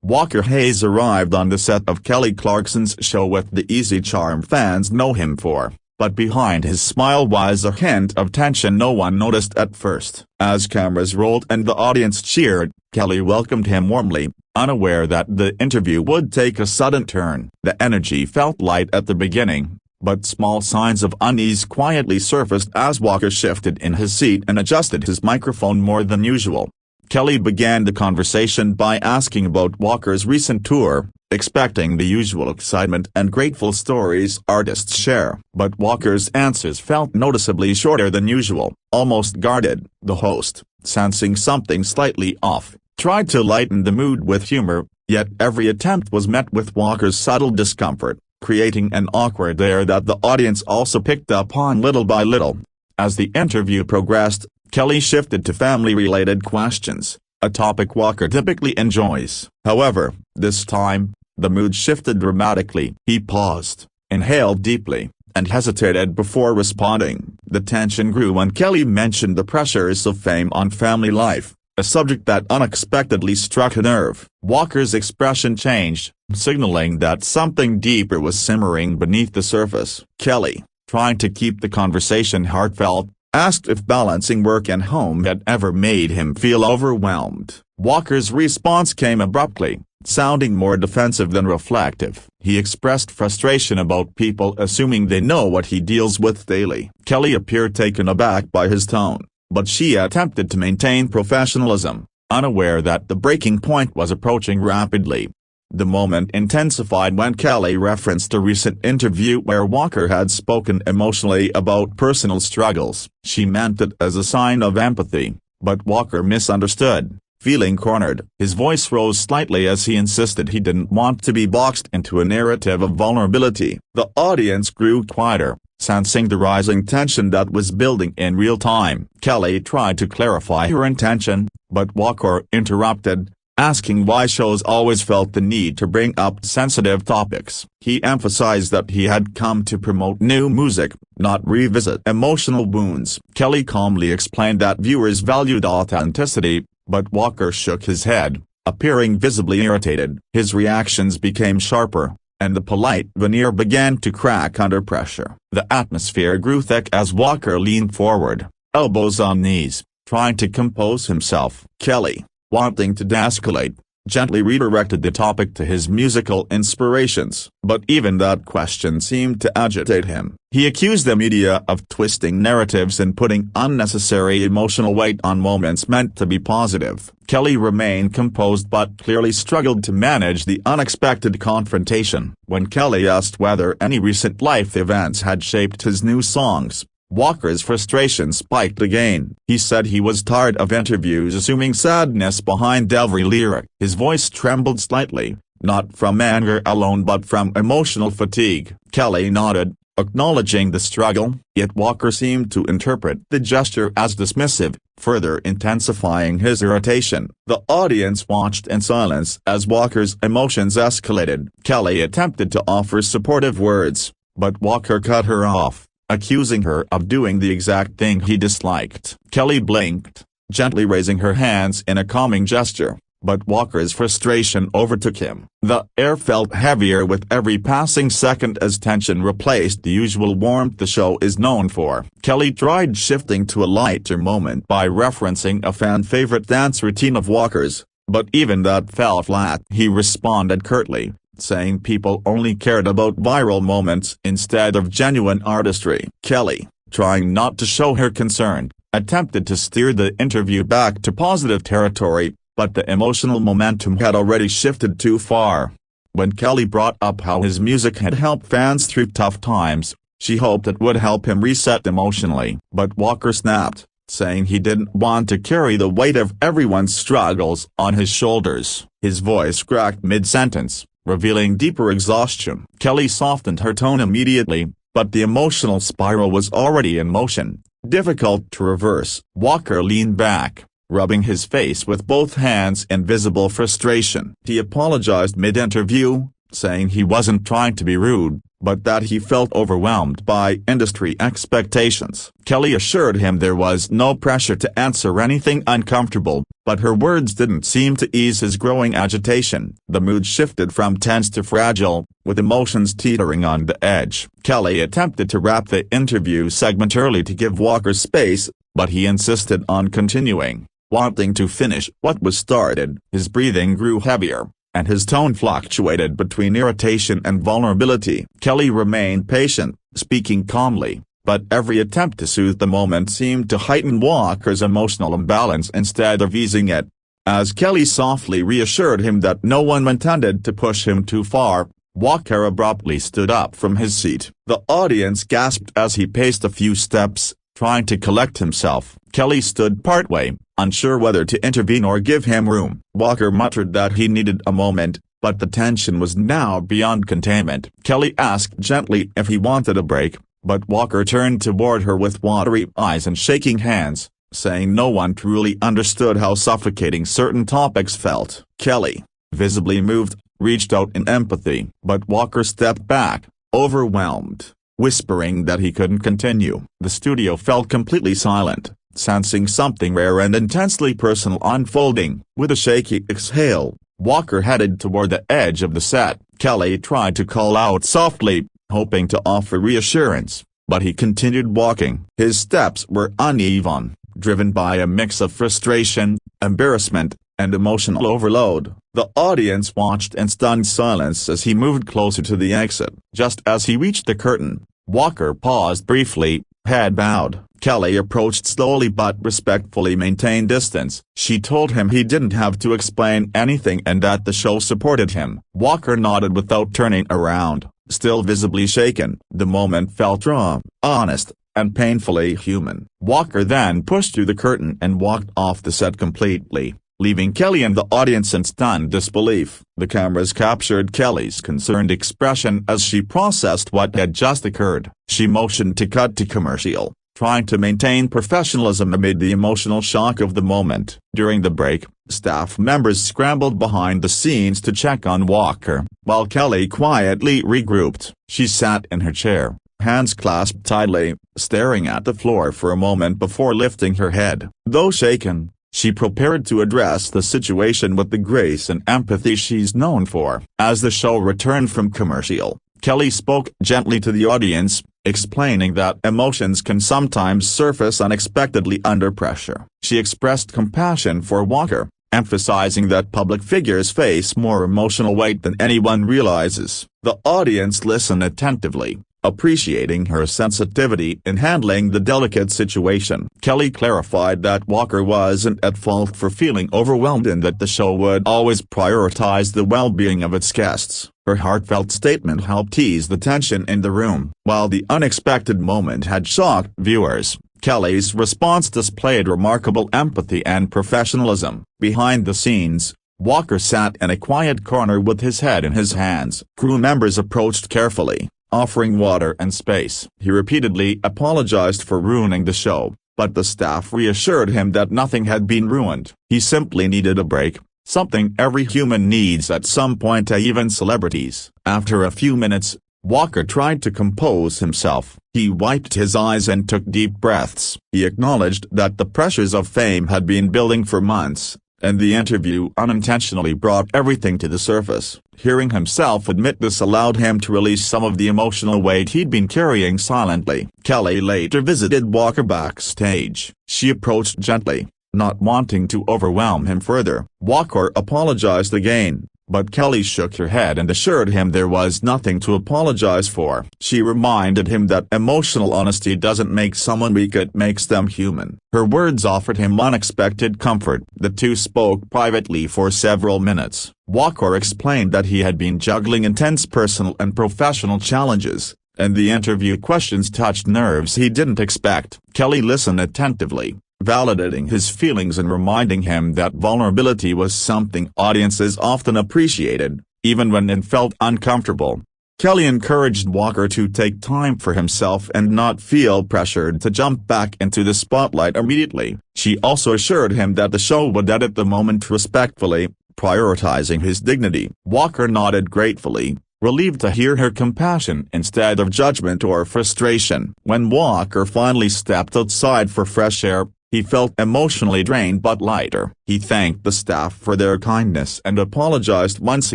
Walker Hayes arrived on the set of Kelly Clarkson's show with the easy charm fans know him for, but behind his smile was a hint of tension no one noticed at first. As cameras rolled and the audience cheered, Kelly welcomed him warmly, unaware that the interview would take a sudden turn. The energy felt light at the beginning, but small signs of unease quietly surfaced as Walker shifted in his seat and adjusted his microphone more than usual. Kelly began the conversation by asking about Walker's recent tour, expecting the usual excitement and grateful stories artists share. But Walker's answers felt noticeably shorter than usual, almost guarded. The host, sensing something slightly off, tried to lighten the mood with humor, yet every attempt was met with Walker's subtle discomfort, creating an awkward air that the audience also picked up on little by little. As the interview progressed, Kelly shifted to family-related questions, a topic Walker typically enjoys. However, this time, the mood shifted dramatically. He paused, inhaled deeply, and hesitated before responding. The tension grew when Kelly mentioned the pressures of fame on family life, a subject that unexpectedly struck a nerve. Walker's expression changed, signaling that something deeper was simmering beneath the surface. Kelly, trying to keep the conversation heartfelt, asked if balancing work and home had ever made him feel overwhelmed. Walker's response came abruptly, sounding more defensive than reflective. He expressed frustration about people assuming they know what he deals with daily. Kelly appeared taken aback by his tone, but she attempted to maintain professionalism, unaware that the breaking point was approaching rapidly. The moment intensified when Kelly referenced a recent interview where Walker had spoken emotionally about personal struggles. She meant it as a sign of empathy, but Walker misunderstood. Feeling cornered, his voice rose slightly as he insisted he didn't want to be boxed into a narrative of vulnerability. The audience grew quieter, sensing the rising tension that was building in real time. Kelly tried to clarify her intention, but Walker interrupted, asking why shows always felt the need to bring up sensitive topics. He emphasized that he had come to promote new music, not revisit emotional wounds. Kelly calmly explained that viewers valued authenticity, but Walker shook his head, appearing visibly irritated. His reactions became sharper, and the polite veneer began to crack under pressure. The atmosphere grew thick as Walker leaned forward, elbows on knees, trying to compose himself. Kelly, wanting to de-escalate, gently redirected the topic to his musical inspirations. But even that question seemed to agitate him. He accused the media of twisting narratives and putting unnecessary emotional weight on moments meant to be positive. Kelly remained composed but clearly struggled to manage the unexpected confrontation. When Kelly asked whether any recent life events had shaped his new songs, Walker's frustration spiked again. He said he was tired of interviews assuming sadness behind every lyric. His voice trembled slightly, not from anger alone but from emotional fatigue. Kelly nodded, acknowledging the struggle, yet Walker seemed to interpret the gesture as dismissive, further intensifying his irritation. The audience watched in silence as Walker's emotions escalated. Kelly attempted to offer supportive words, but Walker cut her off, accusing her of doing the exact thing he disliked. Kelly blinked, gently raising her hands in a calming gesture, but Walker's frustration overtook him. The air felt heavier with every passing second as tension replaced the usual warmth the show is known for. Kelly tried shifting to a lighter moment by referencing a fan-favorite dance routine of Walker's, but even that fell flat. He responded curtly, saying people only cared about viral moments instead of genuine artistry. Kelly, trying not to show her concern, attempted to steer the interview back to positive territory, but the emotional momentum had already shifted too far. When Kelly brought up how his music had helped fans through tough times, she hoped it would help him reset emotionally. But Walker snapped, saying he didn't want to carry the weight of everyone's struggles on his shoulders. His voice cracked mid-sentence, revealing deeper exhaustion. Kelly softened her tone immediately, but the emotional spiral was already in motion, difficult to reverse. Walker leaned back, rubbing his face with both hands in visible frustration. He apologized mid-interview, saying he wasn't trying to be rude, but that he felt overwhelmed by industry expectations. Kelly assured him there was no pressure to answer anything uncomfortable, but her words didn't seem to ease his growing agitation. The mood shifted from tense to fragile, with emotions teetering on the edge. Kelly attempted to wrap the interview segment early to give Walker space, but he insisted on continuing, wanting to finish what was started. His breathing grew heavier, and his tone fluctuated between irritation and vulnerability. Kelly remained patient, speaking calmly, but every attempt to soothe the moment seemed to heighten Walker's emotional imbalance instead of easing it. As Kelly softly reassured him that no one intended to push him too far, Walker abruptly stood up from his seat. The audience gasped as he paced a few steps, trying to collect himself. Kelly stood partway, unsure whether to intervene or give him room. Walker muttered that he needed a moment, but the tension was now beyond containment. Kelly asked gently if he wanted a break, but Walker turned toward her with watery eyes and shaking hands, saying no one truly understood how suffocating certain topics felt. Kelly, visibly moved, reached out in empathy, but Walker stepped back, overwhelmed, whispering that he couldn't continue. The studio felt completely silent, sensing something rare and intensely personal unfolding. With a shaky exhale, Walker headed toward the edge of the set. Kelly tried to call out softly, hoping to offer reassurance, but he continued walking. His steps were uneven, driven by a mix of frustration, embarrassment, and emotional overload. The audience watched in stunned silence as he moved closer to the exit. Just as he reached the curtain, Walker paused briefly, head bowed. Kelly approached slowly but respectfully maintained distance. She told him he didn't have to explain anything and that the show supported him. Walker nodded without turning around, still visibly shaken. The moment felt raw, honest, and painfully human. Walker then pushed through the curtain and walked off the set completely, leaving Kelly and the audience in stunned disbelief. The cameras captured Kelly's concerned expression as she processed what had just occurred. She motioned to cut to commercial, trying to maintain professionalism amid the emotional shock of the moment. During the break, staff members scrambled behind the scenes to check on Walker, while Kelly quietly regrouped. She sat in her chair, hands clasped tightly, staring at the floor for a moment before lifting her head. Though shaken, she prepared to address the situation with the grace and empathy she's known for. As the show returned from commercial, Kelly spoke gently to the audience, explaining that emotions can sometimes surface unexpectedly under pressure. She expressed compassion for Walker, emphasizing that public figures face more emotional weight than anyone realizes. The audience listened attentively, appreciating her sensitivity in handling the delicate situation. Kelly clarified that Walker wasn't at fault for feeling overwhelmed and that the show would always prioritize the well-being of its guests. Her heartfelt statement helped ease the tension in the room. While the unexpected moment had shocked viewers, Kelly's response displayed remarkable empathy and professionalism. Behind the scenes, Walker sat in a quiet corner with his head in his hands. Crew members approached carefully, offering water and space. He repeatedly apologized for ruining the show, but the staff reassured him that nothing had been ruined. He simply needed a break, something every human needs at some point, even celebrities. After a few minutes, Walker tried to compose himself. He wiped his eyes and took deep breaths. He acknowledged that the pressures of fame had been building for months, and the interview unintentionally brought everything to the surface. Hearing himself admit this allowed him to release some of the emotional weight he'd been carrying silently. Kelly later visited Walker backstage. She approached gently, not wanting to overwhelm him further. Walker apologized again, but Kelly shook her head and assured him there was nothing to apologize for. She reminded him that emotional honesty doesn't make someone weak, it makes them human. Her words offered him unexpected comfort. The two spoke privately for several minutes. Walker explained that he had been juggling intense personal and professional challenges, and the interview questions touched nerves he didn't expect. Kelly listened attentively, validating his feelings and reminding him that vulnerability was something audiences often appreciated, even when it felt uncomfortable. Kelly encouraged Walker to take time for himself and not feel pressured to jump back into the spotlight immediately. She also assured him that the show would edit the moment respectfully, prioritizing his dignity. Walker nodded gratefully, relieved to hear her compassion instead of judgment or frustration. When Walker finally stepped outside for fresh air, he felt emotionally drained but lighter. He thanked the staff for their kindness and apologized once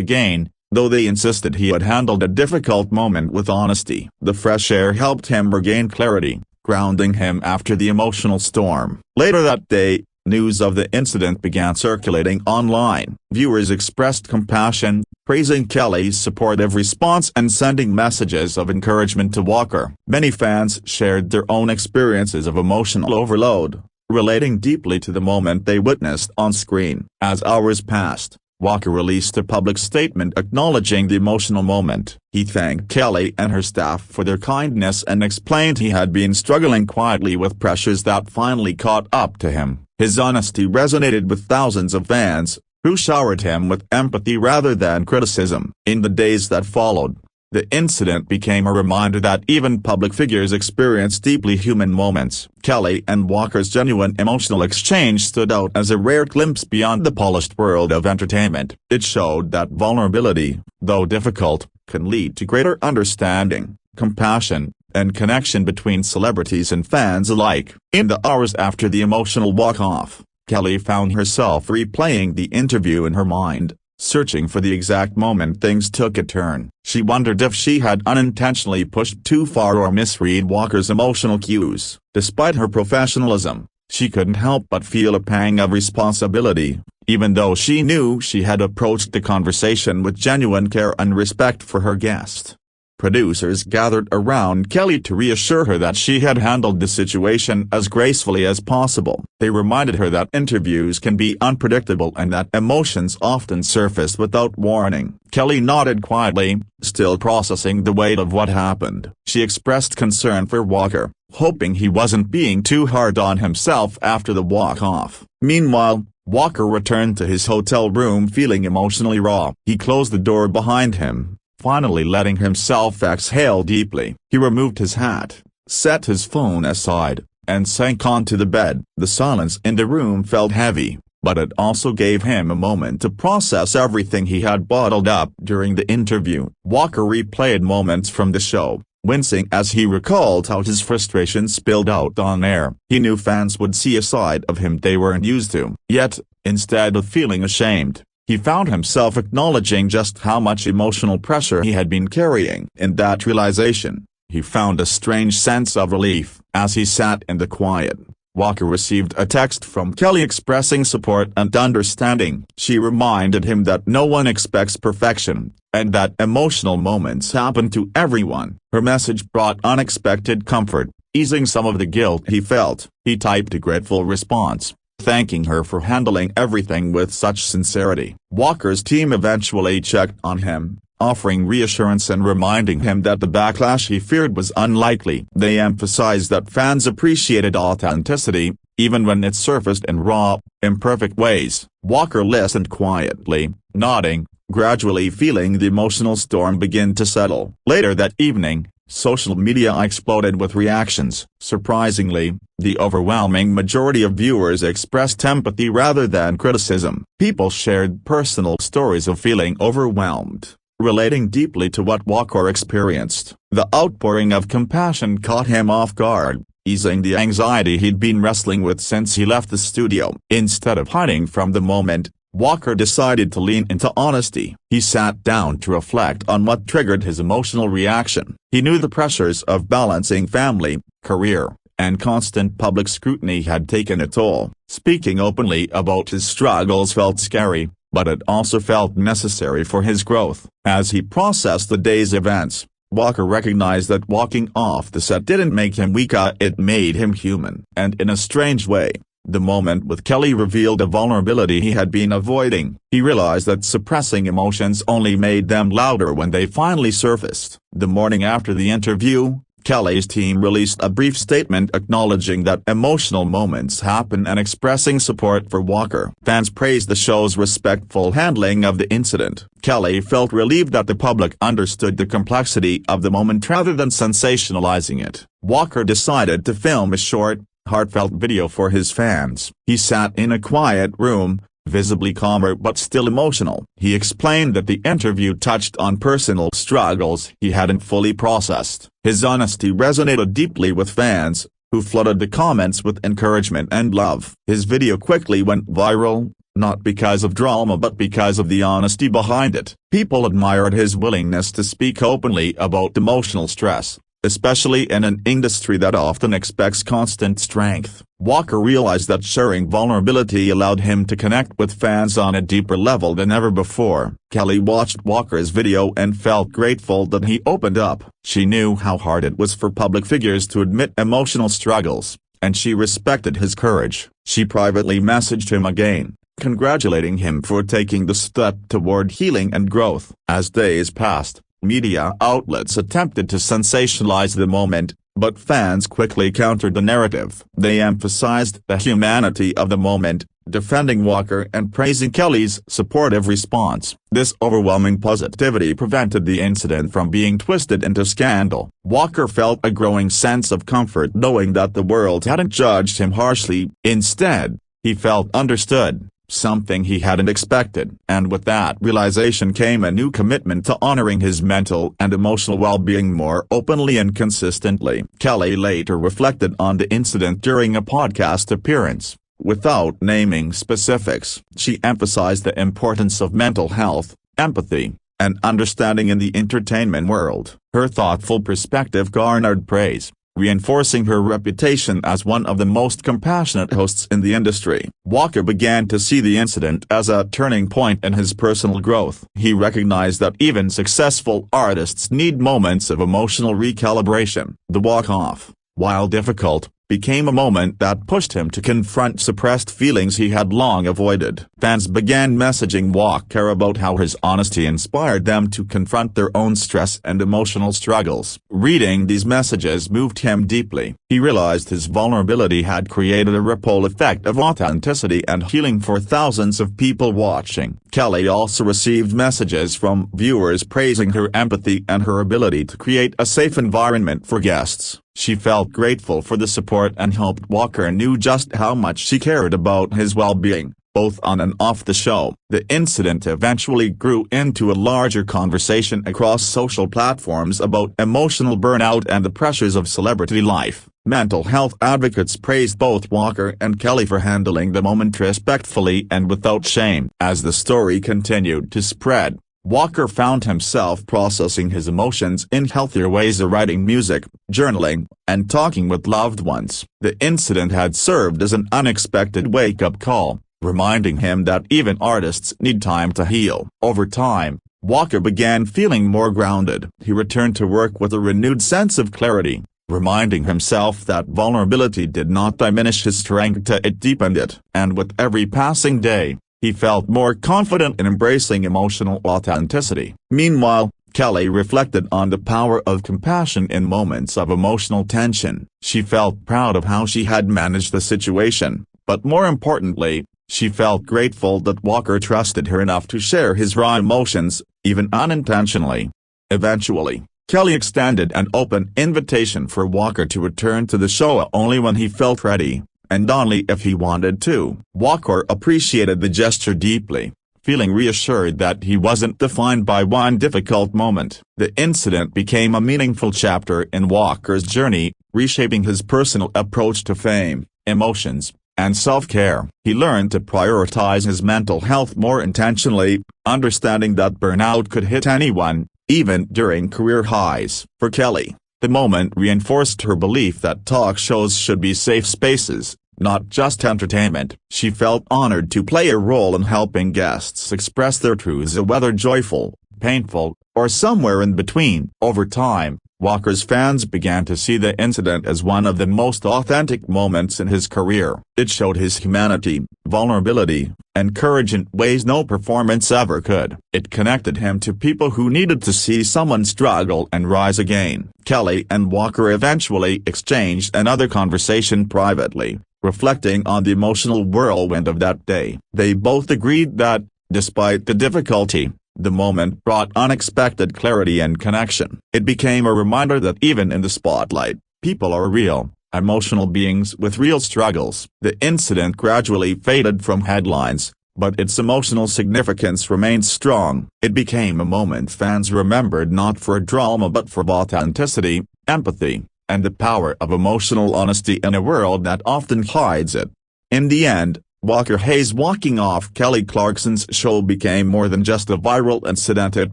again, though they insisted he had handled a difficult moment with honesty. The fresh air helped him regain clarity, grounding him after the emotional storm. Later that day, news of the incident began circulating online. Viewers expressed compassion, praising Kelly's supportive response and sending messages of encouragement to Walker. Many fans shared their own experiences of emotional overload, relating deeply to the moment they witnessed on screen. As hours passed, Walker released a public statement acknowledging the emotional moment. He thanked Kelly and her staff for their kindness and explained he had been struggling quietly with pressures that finally caught up to him. His honesty resonated with thousands of fans, who showered him with empathy rather than criticism. In the days that followed, the incident became a reminder that even public figures experience deeply human moments. Kelly and Walker's genuine emotional exchange stood out as a rare glimpse beyond the polished world of entertainment. It showed that vulnerability, though difficult, can lead to greater understanding, compassion, and connection between celebrities and fans alike. In the hours after the emotional walk-off, Kelly found herself replaying the interview in her mind, searching for the exact moment things took a turn. She wondered if she had unintentionally pushed too far or misread Walker's emotional cues. Despite her professionalism, she couldn't help but feel a pang of responsibility, even though she knew she had approached the conversation with genuine care and respect for her guest. Producers gathered around Kelly to reassure her that she had handled the situation as gracefully as possible. They reminded her that interviews can be unpredictable and that emotions often surface without warning. Kelly nodded quietly, still processing the weight of what happened. She expressed concern for Walker, hoping he wasn't being too hard on himself after the walk-off. Meanwhile, Walker returned to his hotel room feeling emotionally raw. He closed the door behind him, finally letting himself exhale deeply. He removed his hat, set his phone aside, and sank onto the bed. The silence in the room felt heavy, but it also gave him a moment to process everything he had bottled up during the interview. Walker replayed moments from the show, wincing as he recalled how his frustration spilled out on air. He knew fans would see a side of him they weren't used to. Yet, instead of feeling ashamed, he found himself acknowledging just how much emotional pressure he had been carrying. In that realization, he found a strange sense of relief. As he sat in the quiet, Walker received a text from Kelly expressing support and understanding. She reminded him that no one expects perfection, and that emotional moments happen to everyone. Her message brought unexpected comfort, easing some of the guilt he felt. He typed a grateful response, thanking her for handling everything with such sincerity. Walker's team eventually checked on him, offering reassurance and reminding him that the backlash he feared was unlikely. They emphasized that fans appreciated authenticity, even when it surfaced in raw, imperfect ways. Walker listened quietly, nodding, gradually feeling the emotional storm begin to settle. Later that evening, social media exploded with reactions. Surprisingly, the overwhelming majority of viewers expressed empathy rather than criticism. People shared personal stories of feeling overwhelmed, relating deeply to what Walker experienced. The outpouring of compassion caught him off guard, easing the anxiety he'd been wrestling with since he left the studio. Instead of hiding from the moment, Walker decided to lean into honesty. He sat down to reflect on what triggered his emotional reaction. He knew the pressures of balancing family, career, and constant public scrutiny had taken a toll. Speaking openly about his struggles felt scary, but it also felt necessary for his growth. As he processed the day's events, Walker recognized that walking off the set didn't make him weaker, it made him human. And in a strange way, the moment with Kelly revealed a vulnerability he had been avoiding. He realized that suppressing emotions only made them louder when they finally surfaced. The morning after the interview, Kelly's team released a brief statement acknowledging that emotional moments happen and expressing support for Walker. Fans praised the show's respectful handling of the incident. Kelly felt relieved that the public understood the complexity of the moment rather than sensationalizing it. Walker decided to film a short, heartfelt video for his fans. He sat in a quiet room, visibly calmer but still emotional. He explained that the interview touched on personal struggles he hadn't fully processed. His honesty resonated deeply with fans, who flooded the comments with encouragement and love. His video quickly went viral, not because of drama but because of the honesty behind it. People admired his willingness to speak openly about emotional stress, especially in an industry that often expects constant strength. Walker realized that sharing vulnerability allowed him to connect with fans on a deeper level than ever before. Kelly watched Walker's video and felt grateful that he opened up. She knew how hard it was for public figures to admit emotional struggles, and she respected his courage. She privately messaged him again, congratulating him for taking the step toward healing and growth. As days passed, media outlets attempted to sensationalize the moment, but fans quickly countered the narrative. They emphasized the humanity of the moment, defending Walker and praising Kelly's supportive response. This overwhelming positivity prevented the incident from being twisted into scandal. Walker felt a growing sense of comfort knowing that the world hadn't judged him harshly. Instead, he felt understood, something he hadn't expected. And with that realization came a new commitment to honoring his mental and emotional well-being more openly and consistently. Kelly later reflected on the incident during a podcast appearance. Without naming specifics, she emphasized the importance of mental health, empathy, and understanding in the entertainment world. Her thoughtful perspective garnered praise, reinforcing her reputation as one of the most compassionate hosts in the industry. Walker began to see the incident as a turning point in his personal growth. He recognized that even successful artists need moments of emotional recalibration. The walk-off, while difficult, became a moment that pushed him to confront suppressed feelings he had long avoided. Fans began messaging Walker about how his honesty inspired them to confront their own stress and emotional struggles. Reading these messages moved him deeply. He realized his vulnerability had created a ripple effect of authenticity and healing for thousands of people watching. Kelly also received messages from viewers praising her empathy and her ability to create a safe environment for guests. She felt grateful for the support and hoped Walker knew just how much she cared about his well-being, both on and off the show. The incident eventually grew into a larger conversation across social platforms about emotional burnout and the pressures of celebrity life. Mental health advocates praised both Walker and Kelly for handling the moment respectfully and without shame. As the story continued to spread, Walker found himself processing his emotions in healthier ways, writing music, journaling, and talking with loved ones. The incident had served as an unexpected wake-up call, reminding him that even artists need time to heal. Over time, Walker began feeling more grounded. He returned to work with a renewed sense of clarity, reminding himself that vulnerability did not diminish his strength, it deepened it. And with every passing day, he felt more confident in embracing emotional authenticity. Meanwhile, Kelly reflected on the power of compassion in moments of emotional tension. She felt proud of how she had managed the situation, but more importantly, she felt grateful that Walker trusted her enough to share his raw emotions, even unintentionally. Eventually, Kelly extended an open invitation for Walker to return to the show only when he felt ready, and only if he wanted to. Walker appreciated the gesture deeply, feeling reassured that he wasn't defined by one difficult moment. The incident became a meaningful chapter in Walker's journey, reshaping his personal approach to fame, emotions, and self-care. He learned to prioritize his mental health more intentionally, understanding that burnout could hit anyone, even during career highs. For Kelly, the moment reinforced her belief that talk shows should be safe spaces, not just entertainment. She felt honored to play a role in helping guests express their truths, whether joyful, painful, or somewhere in between. Over time, Walker's fans began to see the incident as one of the most authentic moments in his career. It showed his humanity, vulnerability, and courage in ways no performance ever could. It connected him to people who needed to see someone struggle and rise again. Kelly and Walker eventually exchanged another conversation privately, reflecting on the emotional whirlwind of that day. They both agreed that, despite the difficulty, the moment brought unexpected clarity and connection. It became a reminder that even in the spotlight, people are real, emotional beings with real struggles. The incident gradually faded from headlines, but its emotional significance remained strong. It became a moment fans remembered not for drama but for authenticity, empathy, and the power of emotional honesty in a world that often hides it. In the end, Walker Hayes walking off Kelly Clarkson's show became more than just a viral incident. It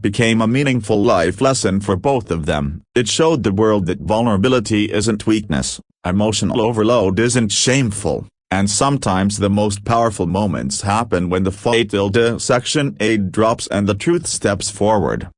became a meaningful life lesson for both of them. It showed the world that vulnerability isn't weakness, emotional overload isn't shameful, and sometimes the most powerful moments happen when the fatal Section 8 drops and the truth steps forward.